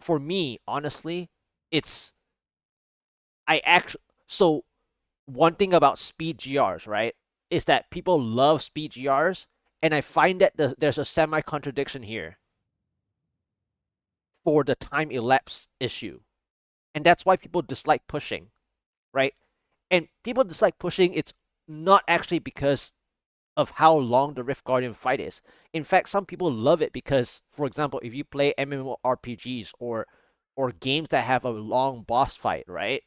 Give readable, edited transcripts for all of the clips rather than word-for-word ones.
for me, honestly, it's I actually so one thing about speed GRs, right, is that people love speed GRs, and I find that there's a semi contradiction here for the time elapse issue, and that's why people dislike pushing, right? And people dislike pushing. It's not actually because of how long the Rift Guardian fight is. In fact, some people love it because, for example, if you play MMORPGs or games that have a long boss fight, right?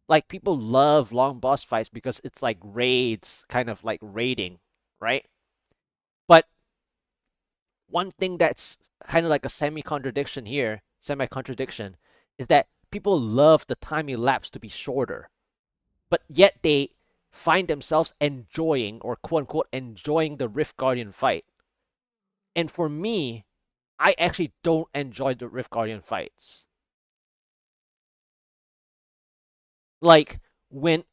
Like people love long boss fights because it's like raids, kind of like raiding, right? But one thing that's kind of like a semi contradiction, is that people love the time elapsed to be shorter, but yet they find themselves enjoying or quote unquote enjoying the Rift Guardian fight. And for me, I actually don't enjoy the Rift Guardian fights. Like when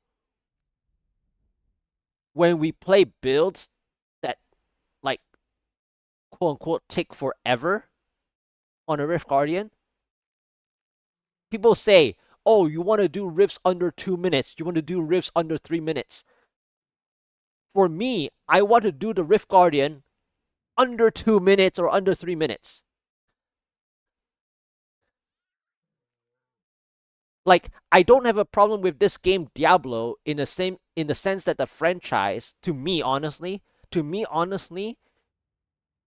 when we play builds that like quote unquote take forever on a Rift Guardian, people say, "Oh, you want to do rifts under 2 minutes? You want to do rifts under 3 minutes?" For me, I want to do the Rift Guardian under 2 minutes or under 3 minutes. Like I don't have a problem with this game Diablo in the sense that the franchise, to me honestly,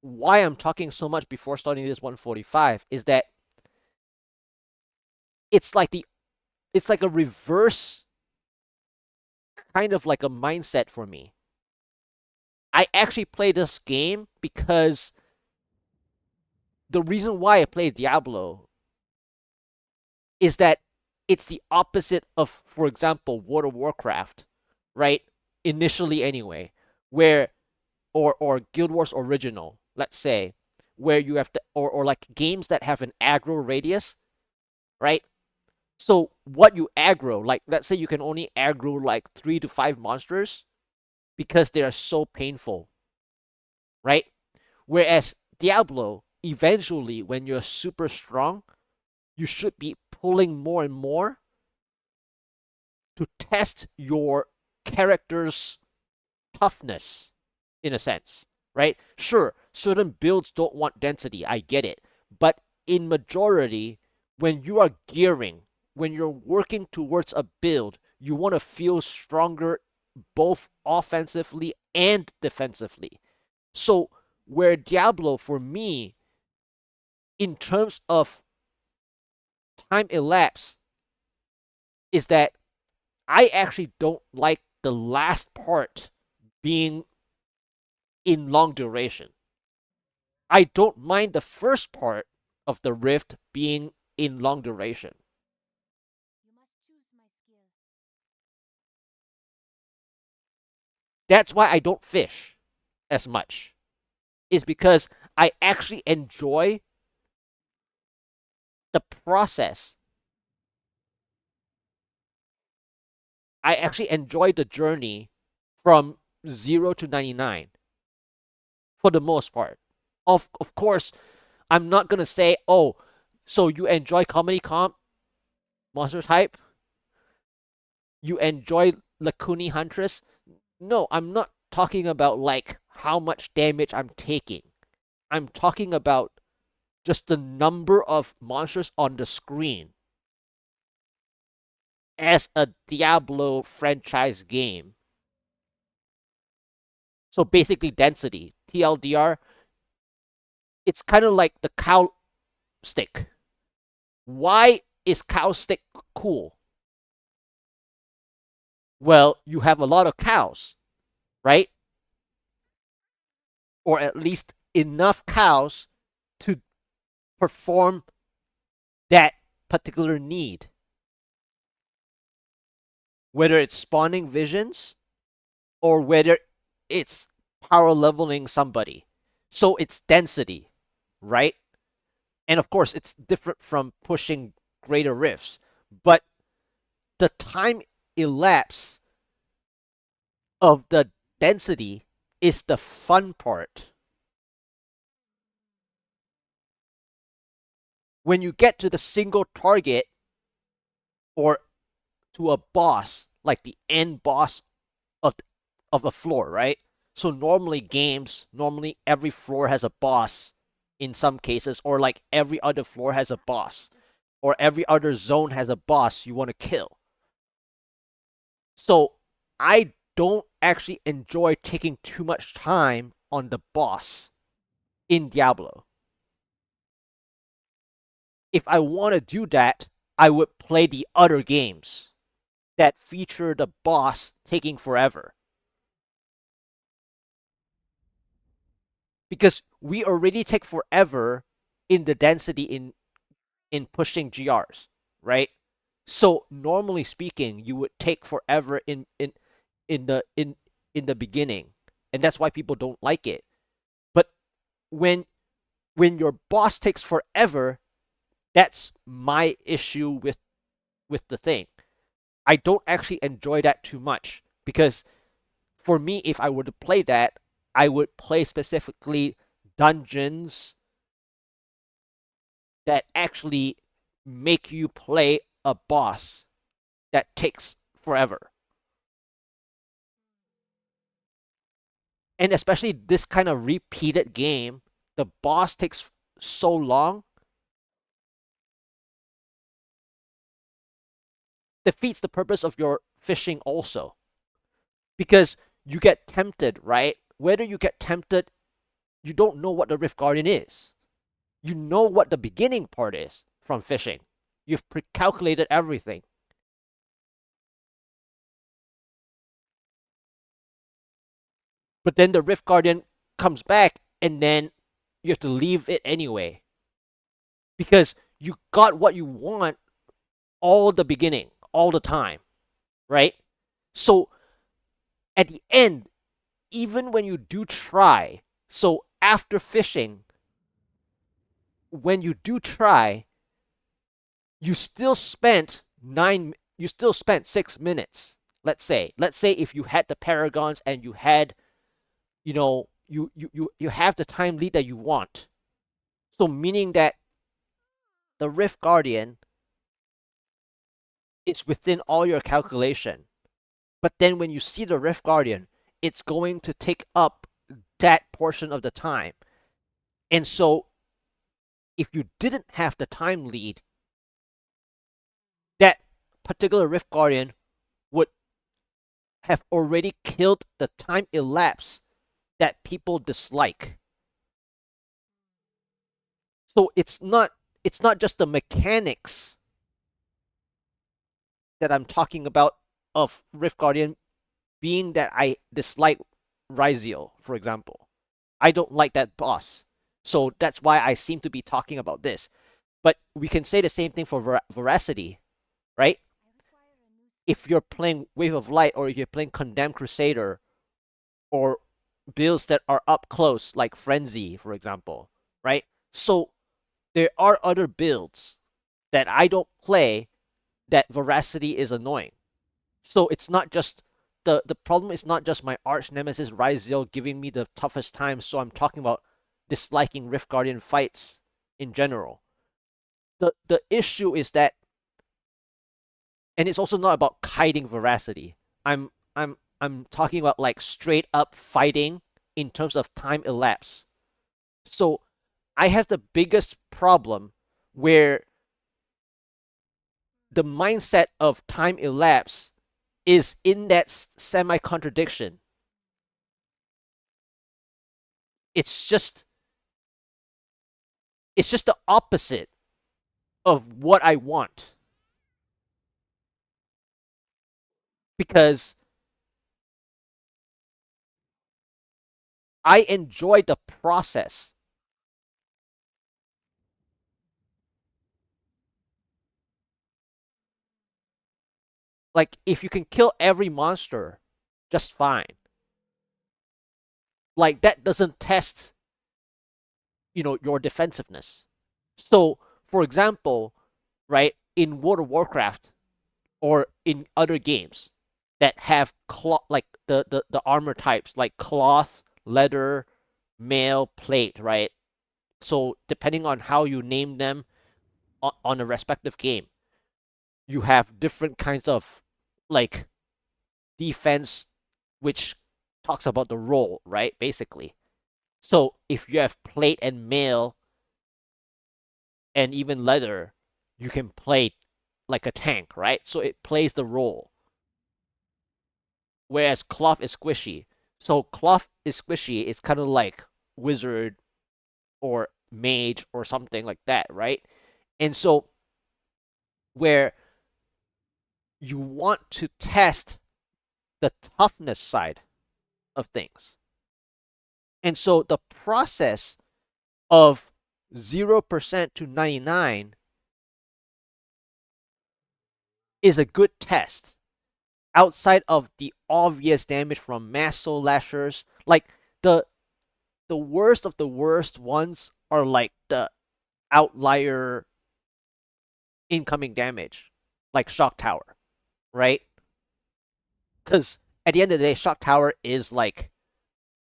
why I'm talking so much before starting this 145 is that it's like the it's like a reverse kind of like a mindset for me. I actually play this game because the reason why I play Diablo is that it's the opposite of, for example, World of Warcraft, right? Initially, anyway, where or Guild Wars Original, let's say, where you have to, or like games that have an aggro radius, right? So what you aggro, like let's say you can only aggro like 3 to 5 monsters because they are so painful, right? Whereas Diablo, eventually, when you're super strong, you should be pulling more and more to test your character's toughness, in a sense, right? Sure, certain builds don't want density, I get it. But in majority, when you are gearing, when you're working towards a build, you want to feel stronger both offensively and defensively. So, where Diablo, for me, in terms of time elapsed, is that I actually don't like the last part being in long duration. I don't mind the first part of the rift being in long duration. That's why I don't fish as much. Is because I actually enjoy the process. I actually enjoy the journey from 0 to 99 for the most part. Of course, I'm not going to say, "Oh, so you enjoy comedy comp, monster type? You enjoy Lakuni Huntress?" No, I'm not talking about like how much damage I'm taking. I'm talking about just the number of monsters on the screen as a Diablo franchise game. So basically density. TLDR, it's kind of like the cow stick. Why is cow stick cool? Well, you have a lot of cows, right? Or at least enough cows to perform that particular need. Whether it's spawning visions or whether it's power leveling somebody. So it's density, right? And of course, it's different from pushing greater rifts. But the time elapsed of the density is the fun part. when you get to the single target or to a boss, like the end boss of of a floor, right? So normally every floor has a boss in some cases, or like every other floor has a boss, or every other zone has a boss you want to kill. So I don't actually enjoy taking too much time on the boss in Diablo. If I want to do that, I would play the other games that feature the boss taking forever. Because we already take forever in the density in pushing GRs, right? So normally speaking, you would take forever in the in the beginning, and that's why people don't like it. But when your boss takes forever, that's my issue with the thing. I don't actually enjoy that too much because for me, if I were to play that, I would play specifically dungeons that actually make you play a boss that takes forever. And especially this kind of repeated game, the boss takes so long, defeats the purpose of your fishing also. Because you get tempted, right? Whether you get tempted, you don't know what the Rift Guardian is. You know what the beginning part is from fishing. You've pre-calculated everything. But then the Rift Guardian comes back and then you have to leave it anyway. Because you got what you want all the beginning, all the time, right? So at the end, even when you do try, so after fishing, when you do try, you still spent 6 minutes. Let's say if you had the paragons and you had, you have the time lead that you want. So meaning that the Rift Guardian is within all your calculation. But then when you see the Rift Guardian, it's going to take up that portion of the time. And so if you didn't have the time lead, that particular Rift Guardian would have already killed the time elapsed that people dislike. So it's not just the mechanics that I'm talking about of Rift Guardian being that I dislike Ryziel, for example. I don't like that boss. So that's why I seem to be talking about this. But we can say the same thing for Veracity, right? If you're playing Wave of Light or if you're playing Condemned Crusader or builds that are up close, like Frenzy, for example, right? So there are other builds that I don't play that Veracity is annoying. So it's not just the problem is not just my arch nemesis Ryziel giving me the toughest time, so I'm talking about disliking Rift Guardian fights in general. The issue is that, and it's also not about kiting Veracity. I'm talking about like straight up fighting in terms of time elapsed. So I have the biggest problem where the mindset of time elapsed is in that semi contradiction. It's just it's just the opposite of what I want because I enjoy the process. Like if you can kill every monster just fine. Like that doesn't test, your defensiveness. So, for example, right, in World of Warcraft or in other games that have cloth, like the armor types like cloth, leather, mail, plate, right? So depending on how you name them, on a respective game. You have different kinds of like defense, which talks about the role, right? Basically. So if you have plate and mail and even leather, you can play like a tank, right? So it plays the role. Whereas cloth is squishy. So cloth is squishy. It's kind of like wizard or mage or something like that, right? And so where you want to test the toughness side of things. And so the process of 0% to 99 is a good test outside of the obvious damage from mass soul lashers. Like the the worst of the worst ones are like the outlier incoming damage, like shock tower, right? Because at the end of the day, shock tower is like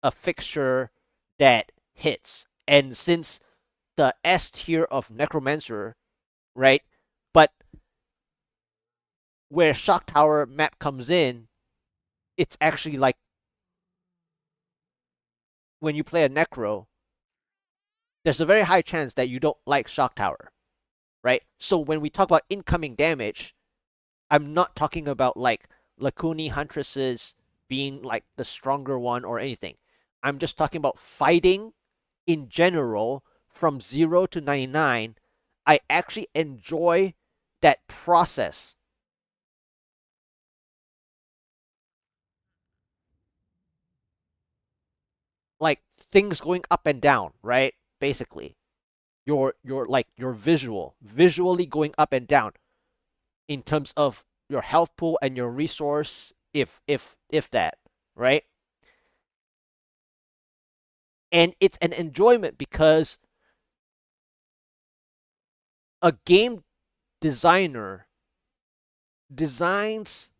a fixture that hits. And since the S tier of Necromancer, right? But where shock tower map comes in, it's actually like when you play a Necro, there's a very high chance that you don't like shock tower, right? So when we talk about incoming damage, I'm not talking about like Lakuni Huntresses being like the stronger one or anything. I'm just talking about fighting in general from 0 to 99. I actually enjoy that process. Like things going up and down, right? Basically. Your like your visually going up and down in terms of your health pool and your resource if that, right? And it's an enjoyment because a game designer designs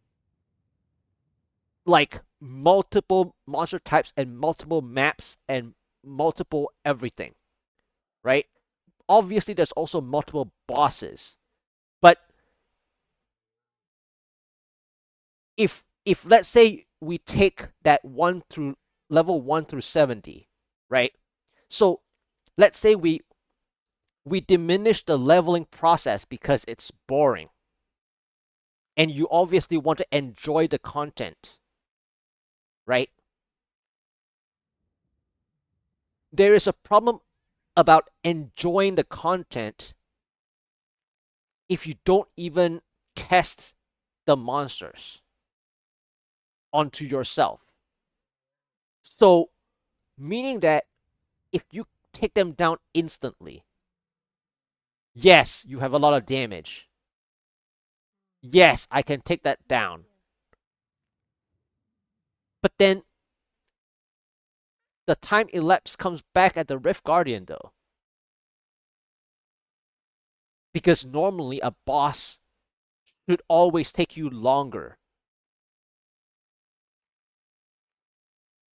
like multiple monster types and multiple maps and multiple everything, right? Obviously there's also multiple bosses. But if let's say we take that one through level 1 through 70, right? So let's say we diminish the leveling process because it's boring. And you obviously want to enjoy the content, right? There is a problem about enjoying the content if you don't even test the monsters onto yourself. So, meaning that if you take them down instantly, yes, you have a lot of damage. Yes, I can take that down. But then the time elapsed comes back at the Rift Guardian though. Because normally a boss should always take you longer.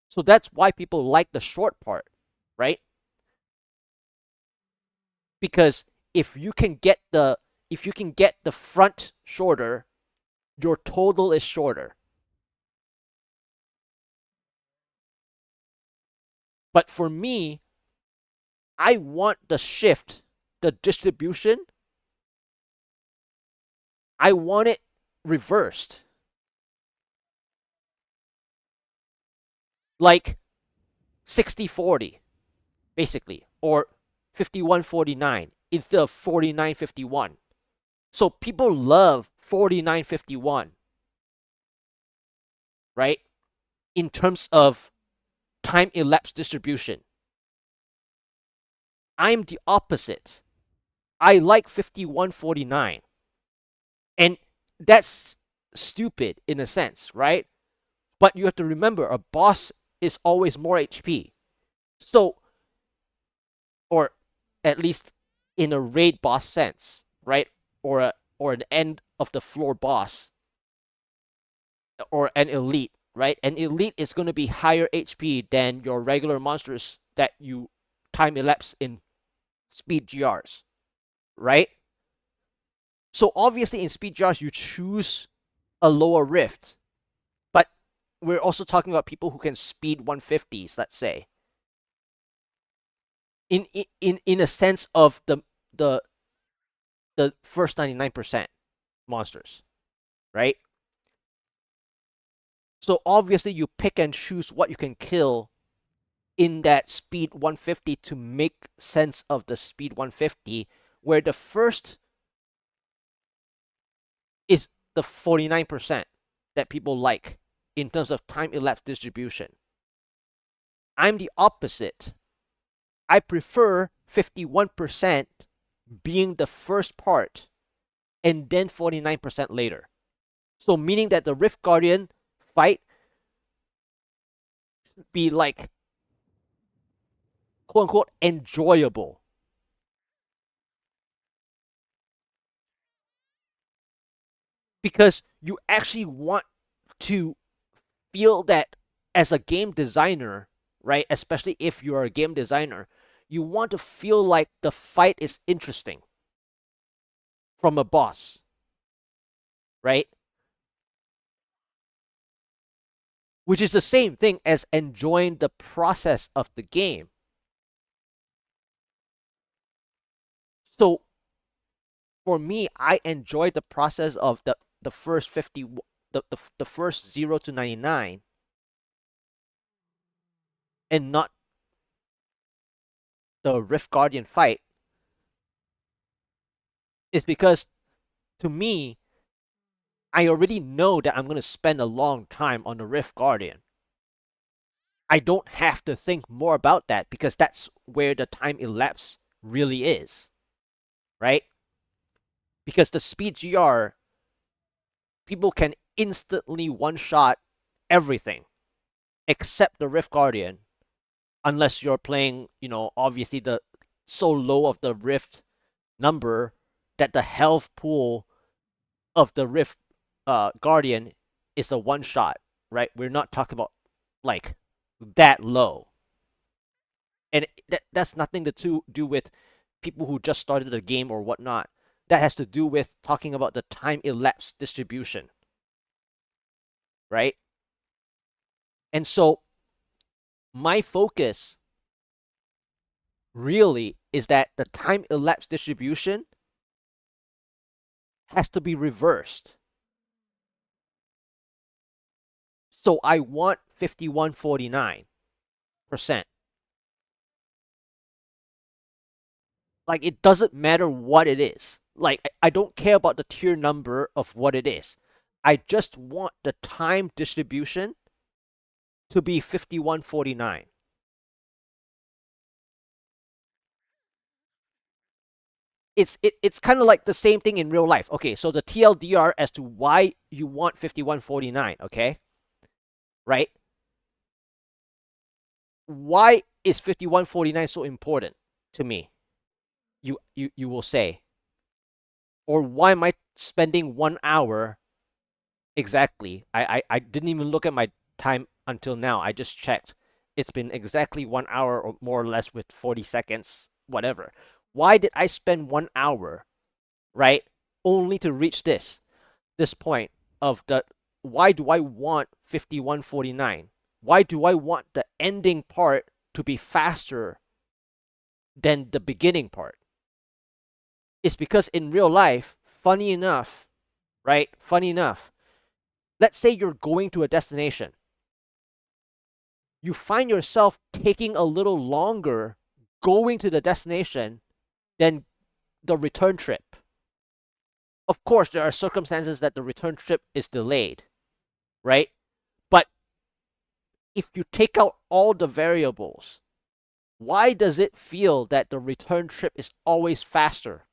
So that's why people like the short part, right? Because if you can get the front shorter, your total is shorter. But for me, I want the shift, the distribution, I want it reversed. Like 60-40, basically, or 51-49 instead of 49-51. So people love 49-51, right? In terms of time elapsed distribution. I'm the opposite. I like 51-49. And that's stupid in a sense, right? But you have to remember a boss is always more HP. So, or at least in a raid boss sense, right? Or an end of the floor boss or an elite, right? An elite is going to be higher HP than your regular monsters that you time elapse in speed GRs, right? So obviously in speed jars you choose a lower rift, but we're also talking about people who can speed 150s, let's say. In a sense of the the first 99% monsters, right? So obviously you pick and choose what you can kill in that speed 150 to make sense of the speed 150, where the first is the 49% that people like in terms of time elapsed distribution. I'm the opposite. I prefer 51% being the first part and then 49% later. So meaning that the Rift Guardian fight be like quote unquote enjoyable because you actually want to feel that as a game designer, right? Especially if you're a game designer, you want to feel like the fight is interesting from a boss, right? Which is the same thing as enjoying the process of the game. So for me, I enjoy the process of the first 50, the first 0 to 99 and not the Rift Guardian fight is because to me, I already know that I'm going to spend a long time on the Rift Guardian. I don't have to think more about that because that's where the time elapse really is, right? Because the speed GR, people can instantly one shot everything except the Rift Guardian, unless you're playing, obviously the so low of the Rift number that the health pool of the Rift Guardian is a one shot, right? We're not talking about like that low. And that's nothing to do with people who just started the game or whatnot. That has to do with talking about the time elapsed distribution, right? And so my focus really is that the time elapsed distribution has to be reversed. So I want 51.49%. Like it doesn't matter what it is. Like I don't care about the tier number of what it is. I just want the time distribution to be 51.49. It's kind of like the same thing in real life. Okay, so the TLDR as to why you want 51.49, okay? Right? Why is 51.49 so important to me? You will say. Or why am I spending 1 hour exactly? I didn't even look at my time until now. I just checked. It's been exactly 1 hour or more or less with 40 seconds, whatever. Why did I spend 1 hour, right? Only to reach this point of the why do I want 51.49? Why do I want the ending part to be faster than the beginning part? It's because in real life, funny enough, right? Funny enough, let's say you're going to a destination. You find yourself taking a little longer going to the destination than the return trip. Of course, there are circumstances that the return trip is delayed, right? But if you take out all the variables, why does it feel that the return trip is always faster?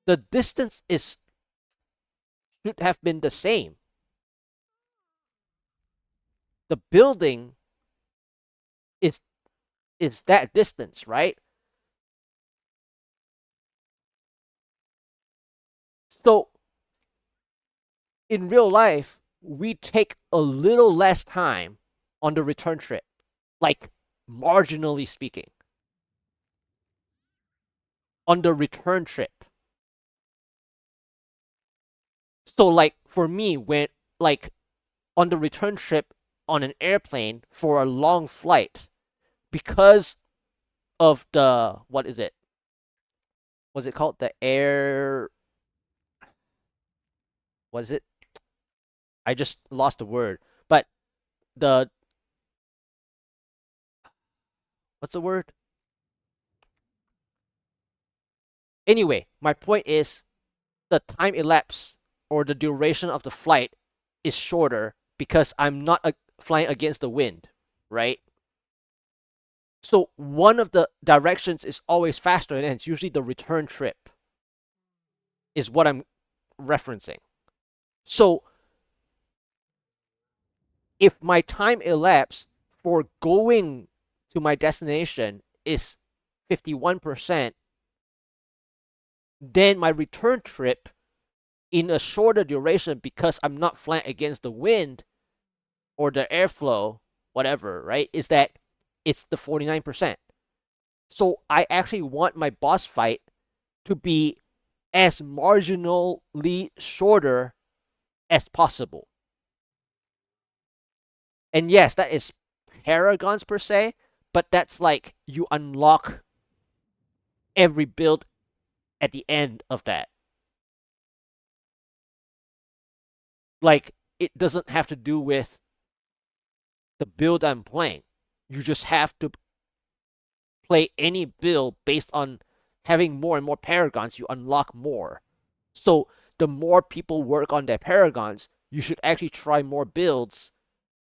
The distance is should have been the same. The building is that distance, right? So in real life, we take a little less time on the return trip, like marginally speaking, on the return trip. So like for me, when like on the return trip on an airplane for a long flight, because of the what is it? Was it called the air? What is it? I just lost the word. But the what's the word? Anyway, my point is the time elapsed or the duration of the flight is shorter because I'm not flying against the wind, right? So one of the directions is always faster, and it's usually the return trip, is what I'm referencing. So if my time elapsed for going to my destination is 51%, then my return trip in a shorter duration, because I'm not flying against the wind or the airflow, whatever, right, is that it's the 49%. So I actually want my boss fight to be as marginally shorter as possible. And yes, that is paragons per se, but that's like you unlock every build at the end of that. Like it doesn't have to do with the build I'm playing. You just have to play any build based on having more and more paragons, you unlock more. So the more people work on their paragons, you should actually try more builds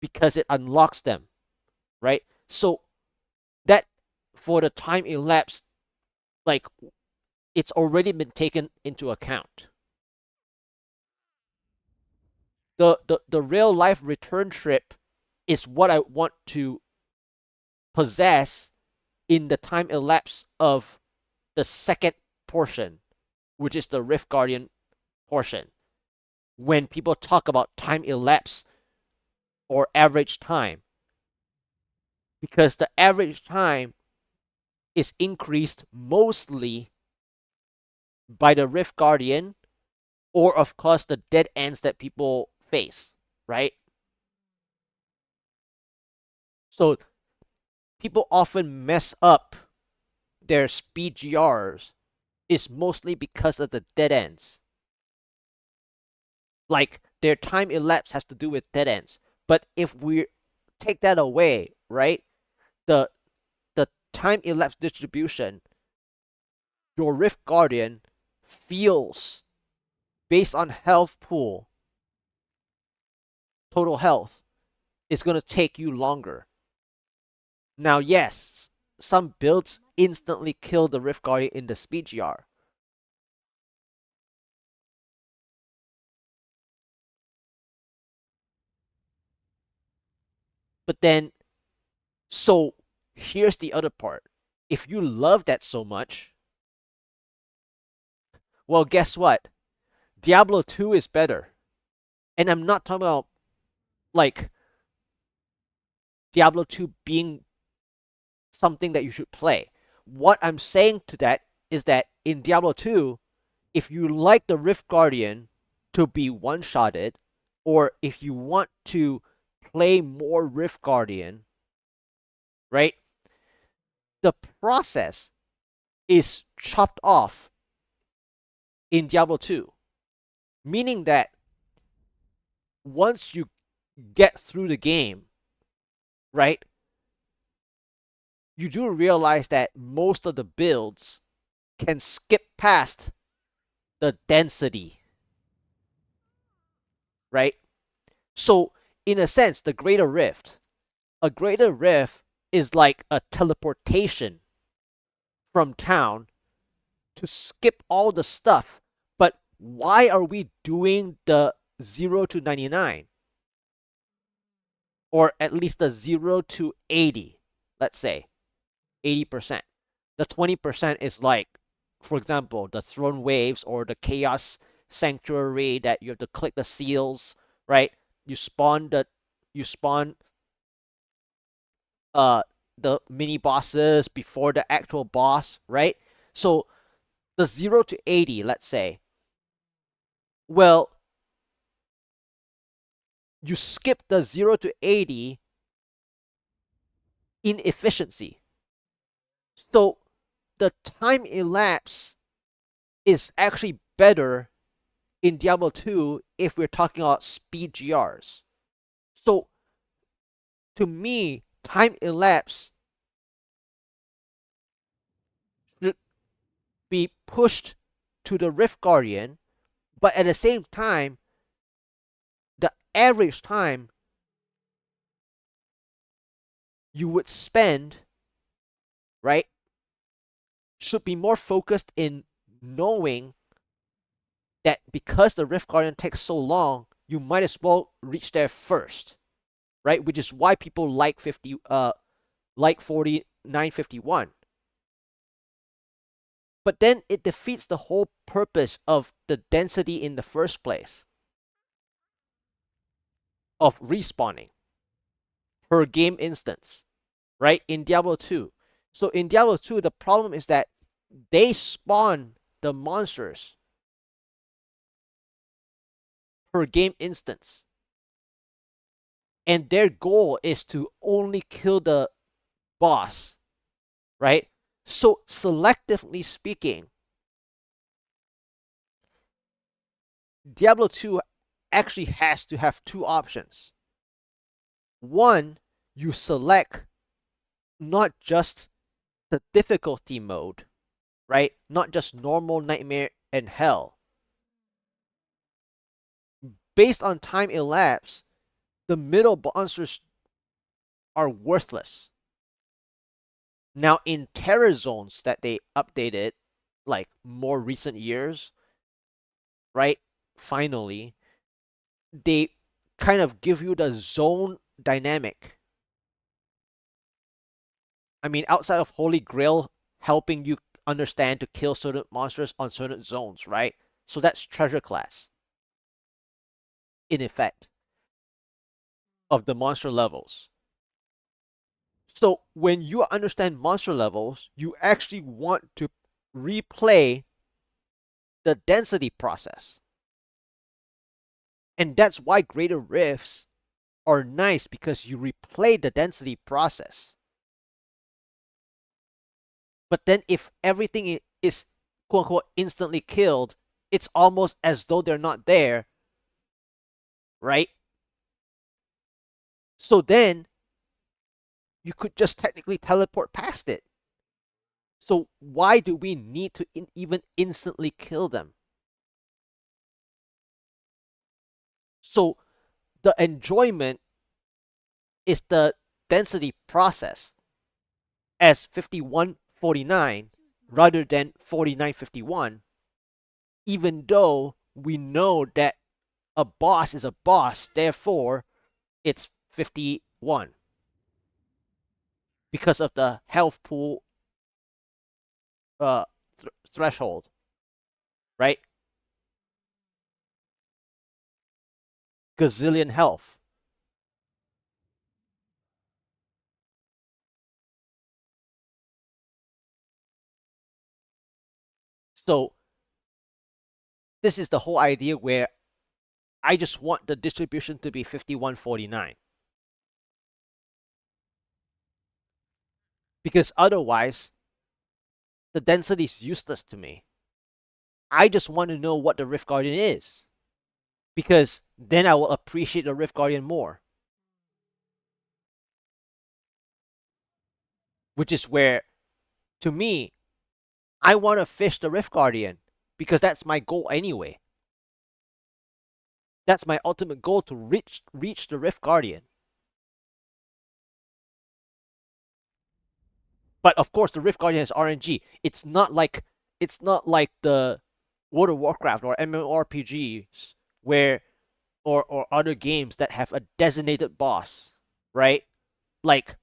because it unlocks them, right? So that for the time elapsed, like it's already been taken into account. The real life return trip is what I want to possess in the time elapsed of the second portion, which is the Rift Guardian portion. When people talk about time elapsed or average time, because the average time is increased mostly by the Rift Guardian or, of course, the dead ends that people face, right? So people often mess up their speed GRs is mostly because of the dead ends. Like their time elapsed has to do with dead ends. But if we take that away, right? The the time elapsed distribution, your Rift Guardian feels based on health pool, total health, is gonna take you longer. Now, yes, some builds instantly kill the Rift Guardian in the speed GR. But then, so here's the other part. If you love that so much, well, guess what? Diablo 2 is better. And I'm not talking about like Diablo 2 being something that you should play. What I'm saying to that is that in Diablo 2, if you like the Rift Guardian to be one shotted, or if you want to play more Rift Guardian, right? The process is chopped off in Diablo 2, meaning that once you get through the game, right, you do realize that most of the builds can skip past the density, right? So, in a sense, a greater rift is like a teleportation from town to skip all the stuff. But why are we doing the 0 to 99? Or at least the 0 to 80, let's say 80%. The 20% is like, for example, the throne waves or the chaos sanctuary that you have to click the seals, right? You spawn uh the mini bosses before the actual boss, right? So the 0 to 80, let's say, well, you skip the 0 to 80 inefficiency. So the time elapsed is actually better in Diablo 2 if we're talking about speed GRs. So to me, time elapsed should be pushed to the Rift Guardian, but at the same time, the average time you would spend, right, should be more focused in knowing that because the Rift Guardian takes so long, you might as well reach there first, right? Which is why people like 4951. But then it defeats the whole purpose of the density in the first place of respawning per game instance, right? In Diablo 2. So in Diablo 2, the problem is that they spawn the monsters per game instance. And their goal is to only kill the boss, right? So selectively speaking, Diablo 2 actually has to have two options. One, you select not just the difficulty mode, right? Not just normal, nightmare, and hell. Based on time elapsed, the middle monsters are worthless. Now in terror zones that they updated, like more recent years, right? Finally, they kind of give you the zone dynamic. I mean, outside of Holy Grail helping you understand to kill certain monsters on certain zones, right? So that's treasure class, in effect, of the monster levels. So when you understand monster levels, you actually want to replay the density process. And that's why greater rifts are nice because you replay the density process. But then if everything is quote unquote instantly killed, it's almost as though they're not there, right? So then you could just technically teleport past it. So why do we need to even instantly kill them? So the enjoyment is the density process as 5149 rather than 4951, even though we know that a boss is a boss, therefore it's 51 because of the health pool threshold, right? Gazillion health. So this is the whole idea where I just want the distribution to be 5149. Because otherwise, the density is useless to me. I just want to know what the Rift Guardian is. Because then I will appreciate the Rift Guardian more. Which is where, to me, I want to fish the Rift Guardian. Because that's my goal anyway. That's my ultimate goal, to reach the Rift Guardian. But of course, the Rift Guardian has RNG. It's not like the World of Warcraft or MMORPGs where or other games that have a designated boss, right? Like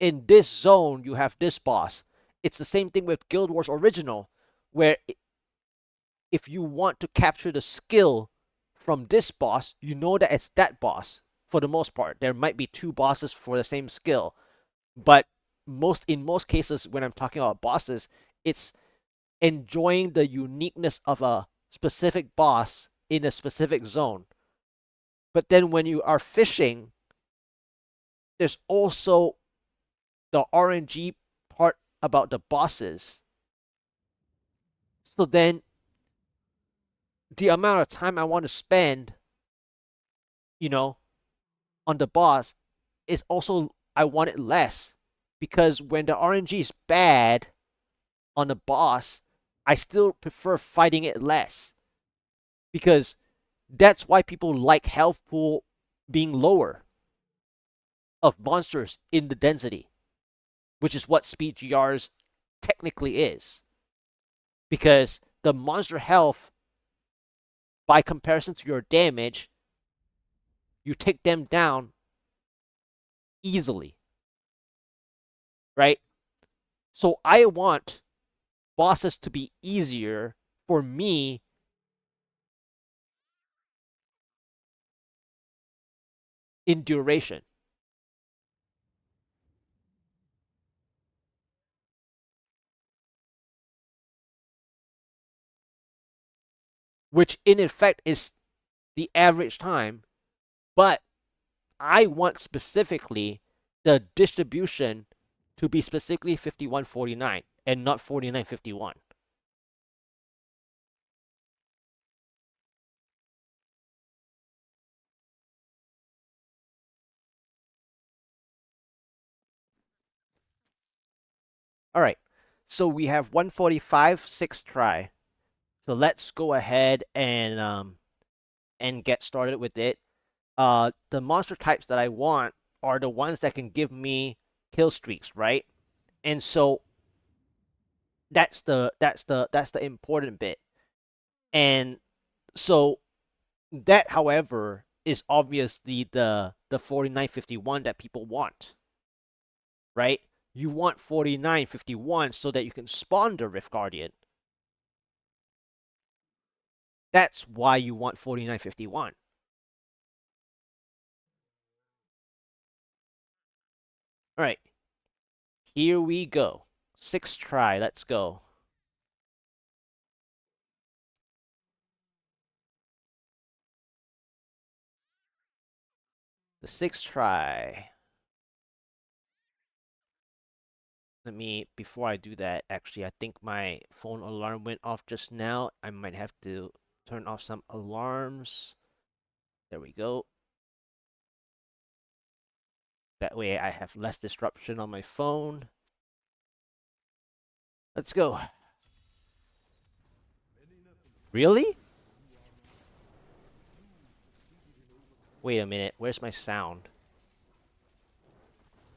in this zone, you have this boss. It's the same thing with Guild Wars Original, where if you want to capture the skill from this boss, you know that it's that boss. for the most part. There might be two bosses for the same skill, but in most cases when I'm talking about bosses, it's enjoying the uniqueness of a specific boss in a specific zone. But then when you are fishing, there's also the RNG part about the bosses. So then the amount of time I want to spend, you know, on the boss is also, I want it less, because when the RNG is bad on the boss, I still prefer fighting it less, because that's why people like health pool being lower of monsters in the density, which is what speed GRs technically is, because the monster health, by comparison to your damage, you take them down easily, right? So I want bosses to be easier for me in duration. Which in effect is the average time, but I want specifically the distribution to be specifically 51-49 and not 49-51. All right, so we have 145, 6 try. So let's go ahead and get started with it. The monster types that I want are the ones that can give me kill streaks, right? And so that's the important bit. And so that, however, is obviously the 49-51 that people want, right? You want 49-51 so that you can spawn the Rift Guardian. That's why you want 49-51. All right, here we go. 6 try, let's go. The 6 try. Before I do that, actually, I think my phone alarm went off just now. I might have to turn off some alarms. There we go. That way I have less disruption on my phone. Let's go. Really? Wait a minute. Where's my sound?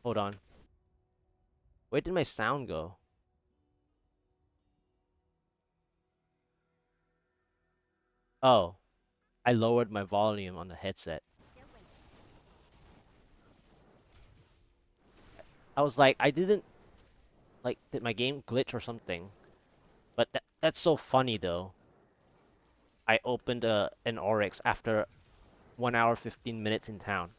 Hold on. Where did my sound go? Oh, I lowered my volume on the headset. I was like, I didn't, like, did my game glitch or something? But that's so funny though. I opened an Oryx after 1 hour 15 minutes in town.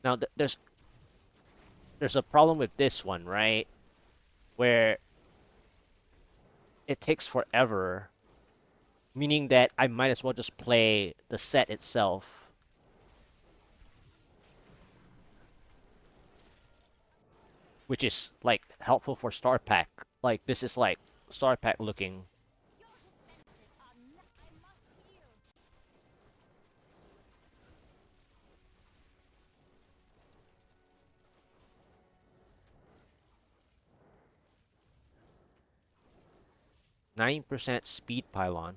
Now there's a problem with this one, right? Where it takes forever, meaning that I might as well just play the set itself. Which is like helpful for Star Pack. Like this is like Star Pack looking. 9% speed pylon.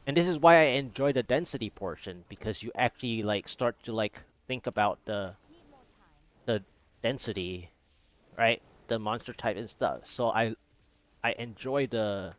And this is why I enjoy the density portion, because you actually like start to like think about the density, right? The monster type and stuff. So I enjoy the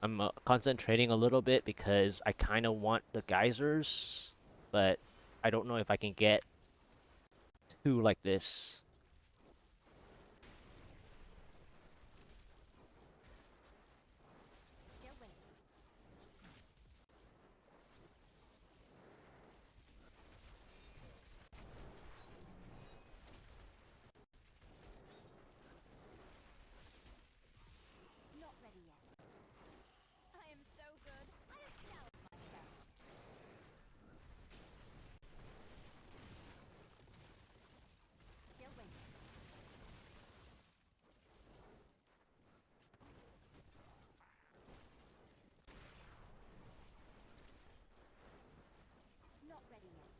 I'm concentrating a little bit because I kind of want the geysers, but I don't know if I can get two like this. Still waiting. Not ready yet. I am so good. I astound myself. Still waiting. Not ready yet.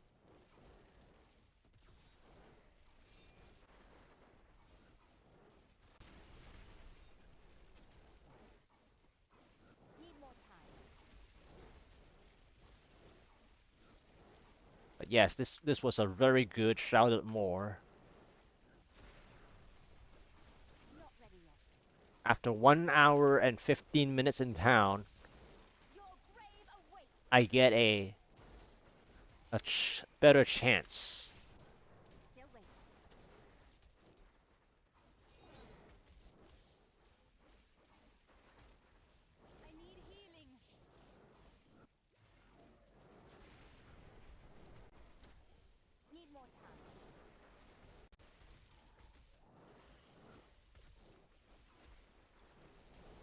Need more time. But yes, this was a very good shouted more. Not ready yet. After 1 hour and 15 minutes in town, Your grave awaits. I get a better chance. Still waiting. I need healing. Need more time.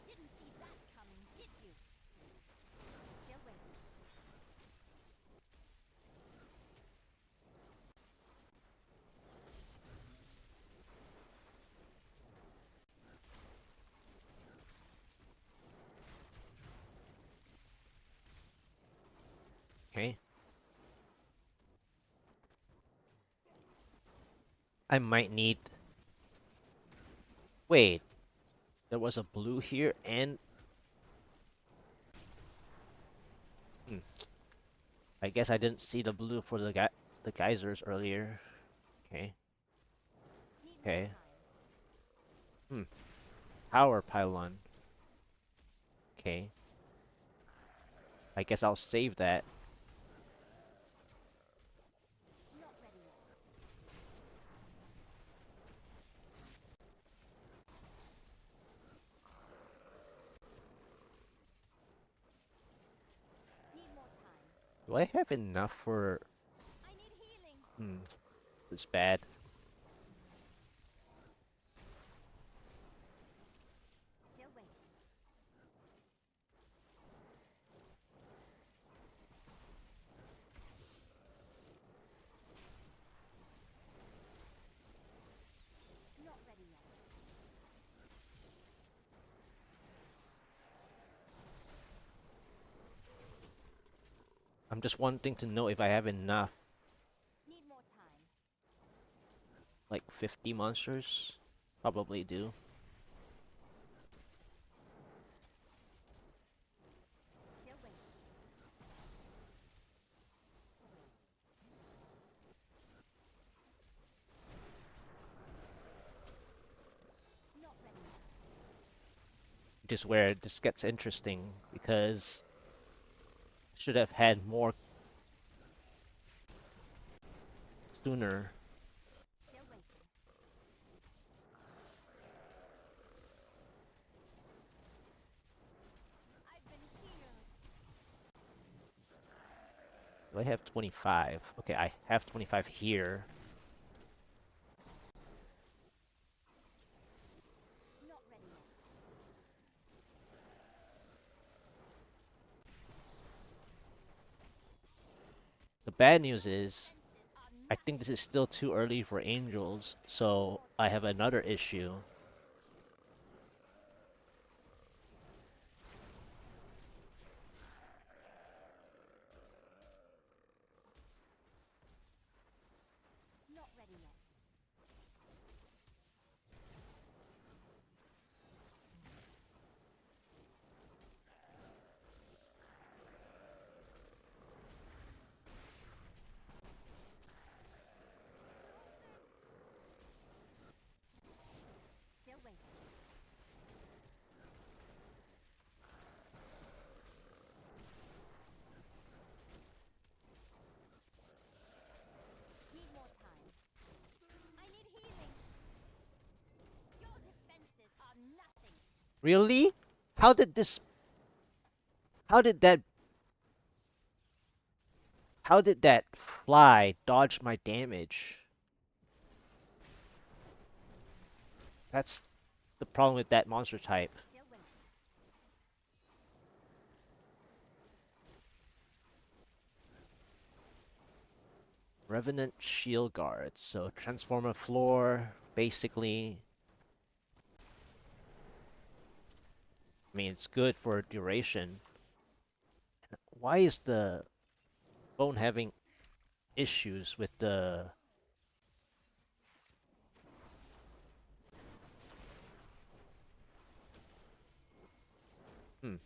Didn't see that coming, did you? Still waiting. Okay. I might need. Wait, there was a blue here and. Hmm, I guess I didn't see the blue for the geysers earlier. Okay. Need more Okay. time. Hmm. Power pylon. Okay. I guess I'll save that. Not ready yet. Need more time. Do I have enough for? I need healing. Hmm. It's bad. Still waiting. Not ready yet. I'm just wanting to know if I have enough. Need more time. Like 50 monsters? Probably do. Still waiting. Not ready yet. Which is where this gets interesting because should have had more sooner. Still waiting. I've been healed. Do I have 25? Okay, I have 25 here. Not ready yet. The bad news is, Defenses are I think this is still too early for angels, Need so more I have time. another issue. Not ready yet. Really? How did this? How did that? How did that fly dodge my damage? That's the problem with that monster type. Still waiting. Revenant Shield Guard. So Transformer Floor, basically. I mean, it's good for duration. Why is the phone having issues with the... Hmm.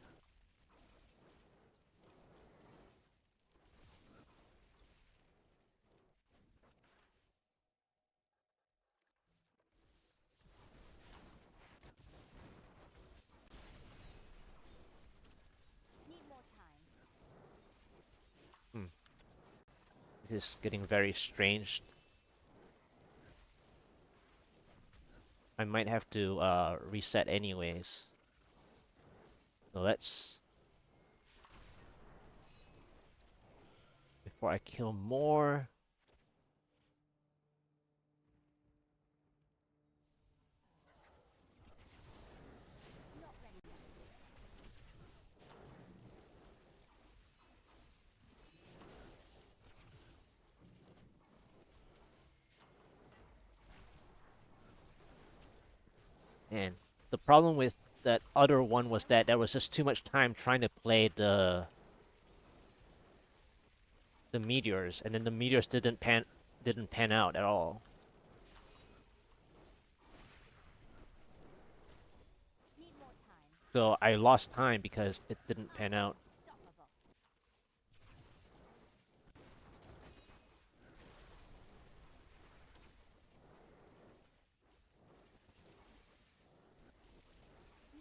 Need more time. Hmm. This is getting very strange. I might have to reset anyways. So let's... Before I kill more... Not ready yet. And the problem with that other one was that there was just too much time trying to play the meteors, and then the meteors didn't pan out at all. Need more time. So I lost time because it didn't pan out. Unstoppable.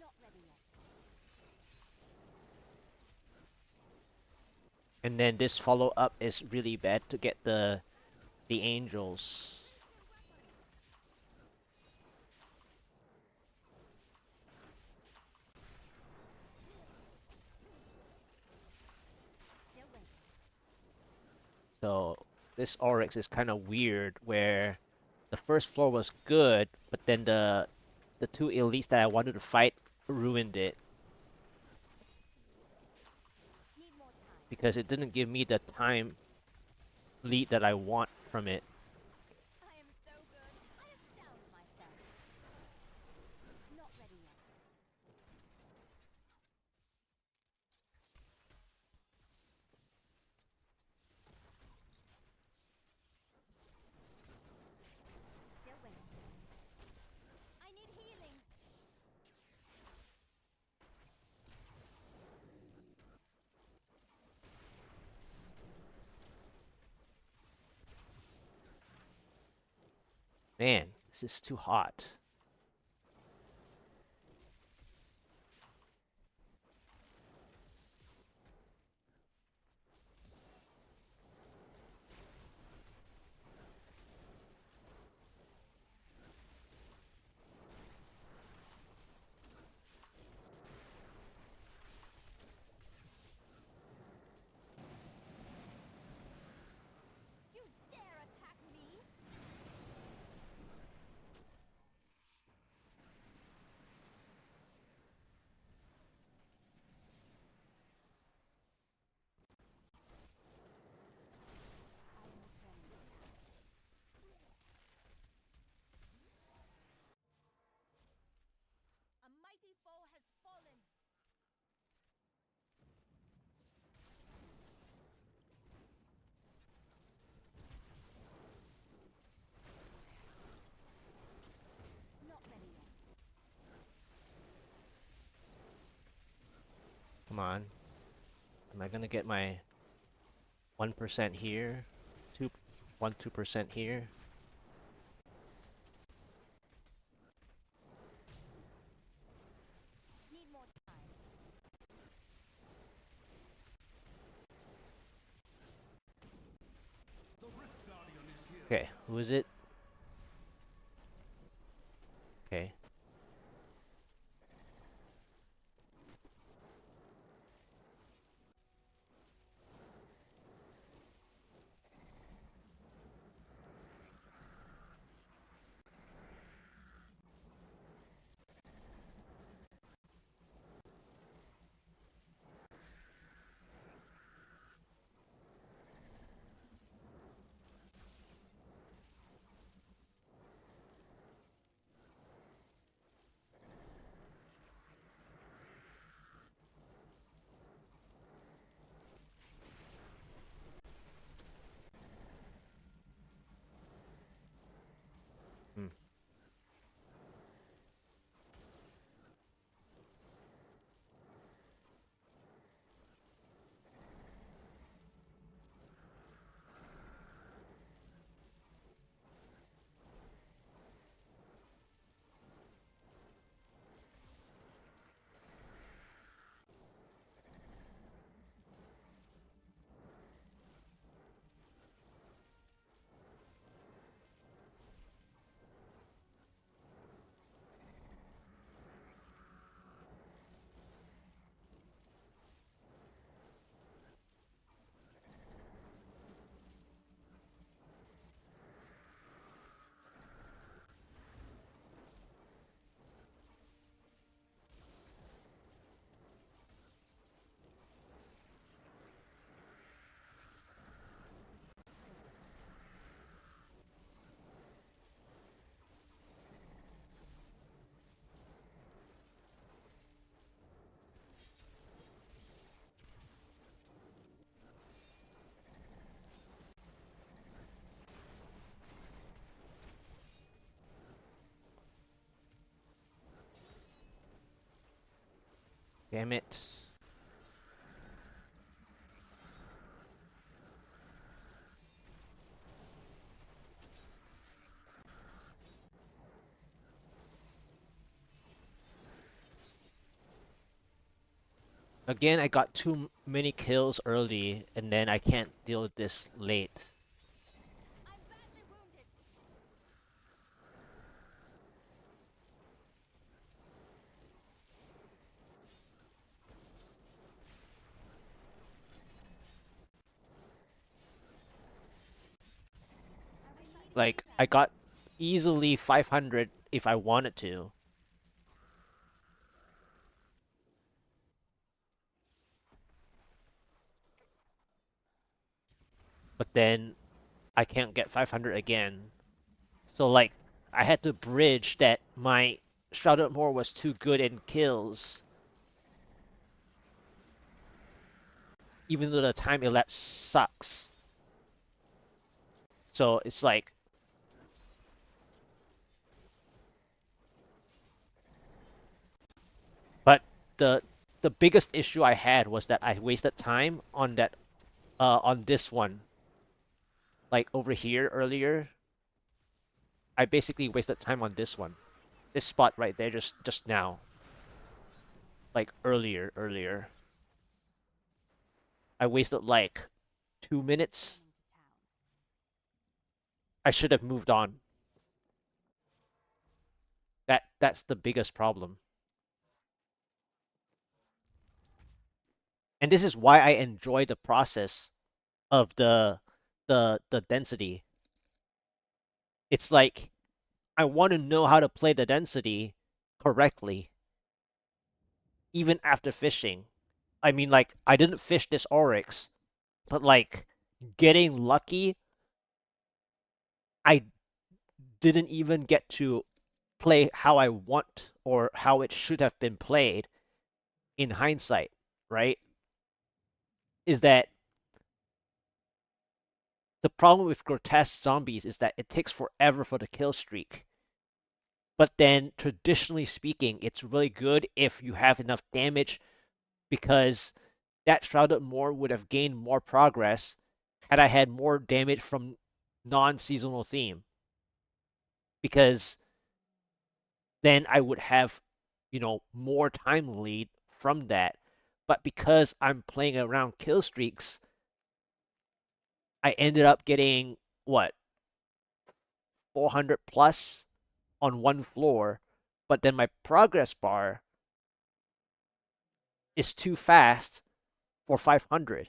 Not ready yet. And then this follow up is really bad to get the angels. Still waiting. So this Oryx is kind of weird where the first floor was good, but then the two elites that I wanted to fight ruined it Need more time. because it didn't give me the time lead that I want from it. I am so good. I astound myself. Not ready yet. Still waiting. I need healing. Man, this is too hot. You dare attack me? I am returning to task. A mighty foe has fallen. Not ready yet. Come on. Am I gonna get my 1% here? 2% here? Need more time. Okay, who is it? Okay. Damn it. Again, I got too many kills early, and then I can't deal with this late. I'm badly wounded. We need Like, I that. got easily 500 if I wanted to. But then I can't get 500 again. So, like, I had to bridge that my Shrouded Moor was too good in kills, even though the time elapsed sucks. So it's like, but the the biggest issue I had was that I wasted time on that on this one. Like over here earlier, I basically wasted time on this one. This spot right there just now. Like earlier. I wasted like 2 minutes. Into town. I should have moved on. That's the biggest problem. And this is why I enjoy the process of the density. It's like I want to know how to play the density correctly, even after fishing. I mean, like, I didn't fish this Oryx, but like, getting lucky, I didn't even get to play how I want or how it should have been played in hindsight, right? Is that the problem with grotesque zombies is that it takes forever for the kill streak. But then, traditionally speaking, it's really good if you have enough damage because that Shrouded Moor would have gained more progress had I had more damage from non-seasonal theme. Because then I would have, more time lead from that. But because I'm playing around kill streaks, I ended up getting what 400 plus on one floor, but then my progress bar is too fast for 500.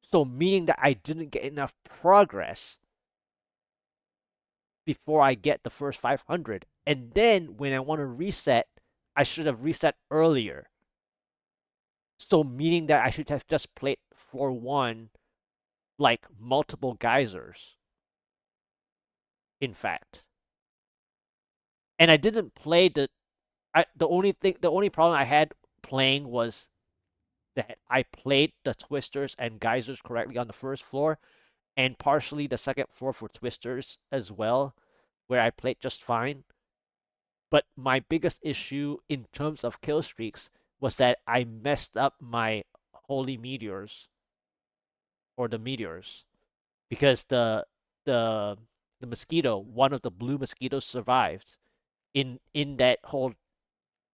So meaning that I didn't get enough progress before I get the first 500. And then when I want to reset, I should have reset earlier. So meaning that I should have just played for one, like multiple geysers, in fact. And I didn't play the only problem I had playing was that I played the twisters and geysers correctly on the first floor, and partially the second floor for twisters as well, where I played just fine. But my biggest issue in terms of kill streaks was that I messed up my holy meteors or the meteors because the the mosquito, one of the blue mosquitoes survived in that whole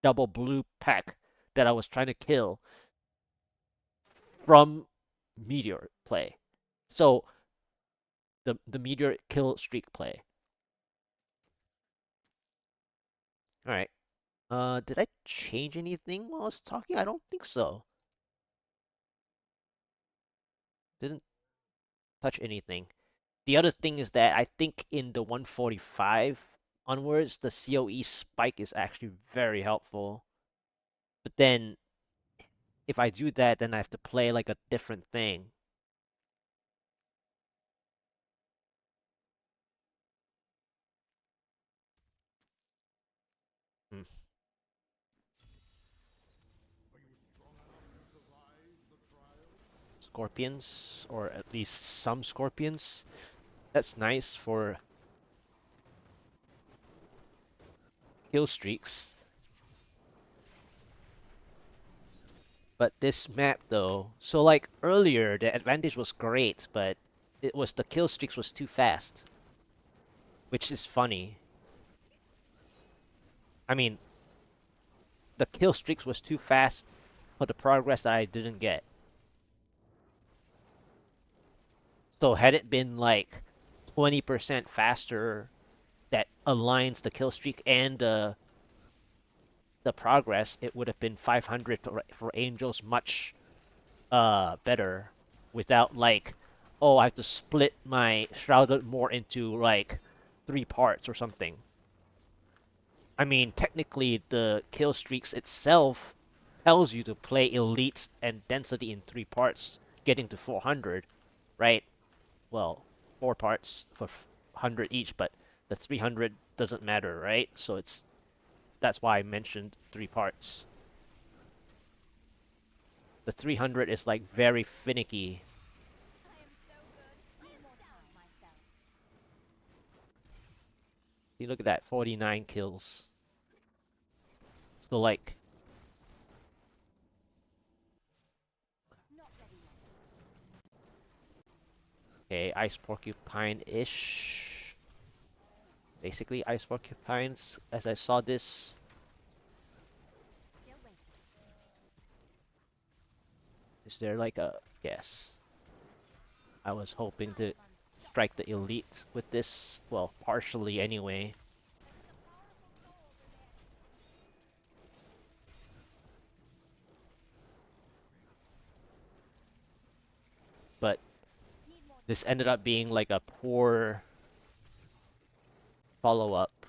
double blue pack that I was trying to kill from meteor play. So the meteor kill streak play. All right. Did I change anything while I was talking? I don't think so. Didn't touch anything. The other thing is that I think in the 145 onwards, the COE spike is actually very helpful. But then if I do that, then I have to play like a different thing. Hmm. Scorpions, or at least some scorpions. That's nice for kill streaks. But this map though, so like earlier the advantage was great, but it was the kill streaks was too fast, which is funny. I mean, the kill streaks was too fast for the progress that I didn't get. So had it been like 20% faster that aligns the kill streak and the progress, it would have been 500 for angels, much better without like, oh, I have to split my shrouded more into like 3 parts or something. I mean, technically the kill streaks itself tells you to play elites and density in 3 parts, getting to 400, right? Well, 4 parts for 100 each, but the 300 doesn't matter, right? So that's why I mentioned 3 parts. The 300 is like very finicky. I am so good. Need more time myself. You look at that, 49 kills. So like, Not ready yet. okay, ice porcupine-ish. Basically ice porcupines, as I saw this. Still waiting. Is there like a... Yes. I was hoping I to am unstoppable. strike the elite with this. Well, partially anyway. There is a powerful goal remaining. But Need more this time. ended up being like a poor follow-up.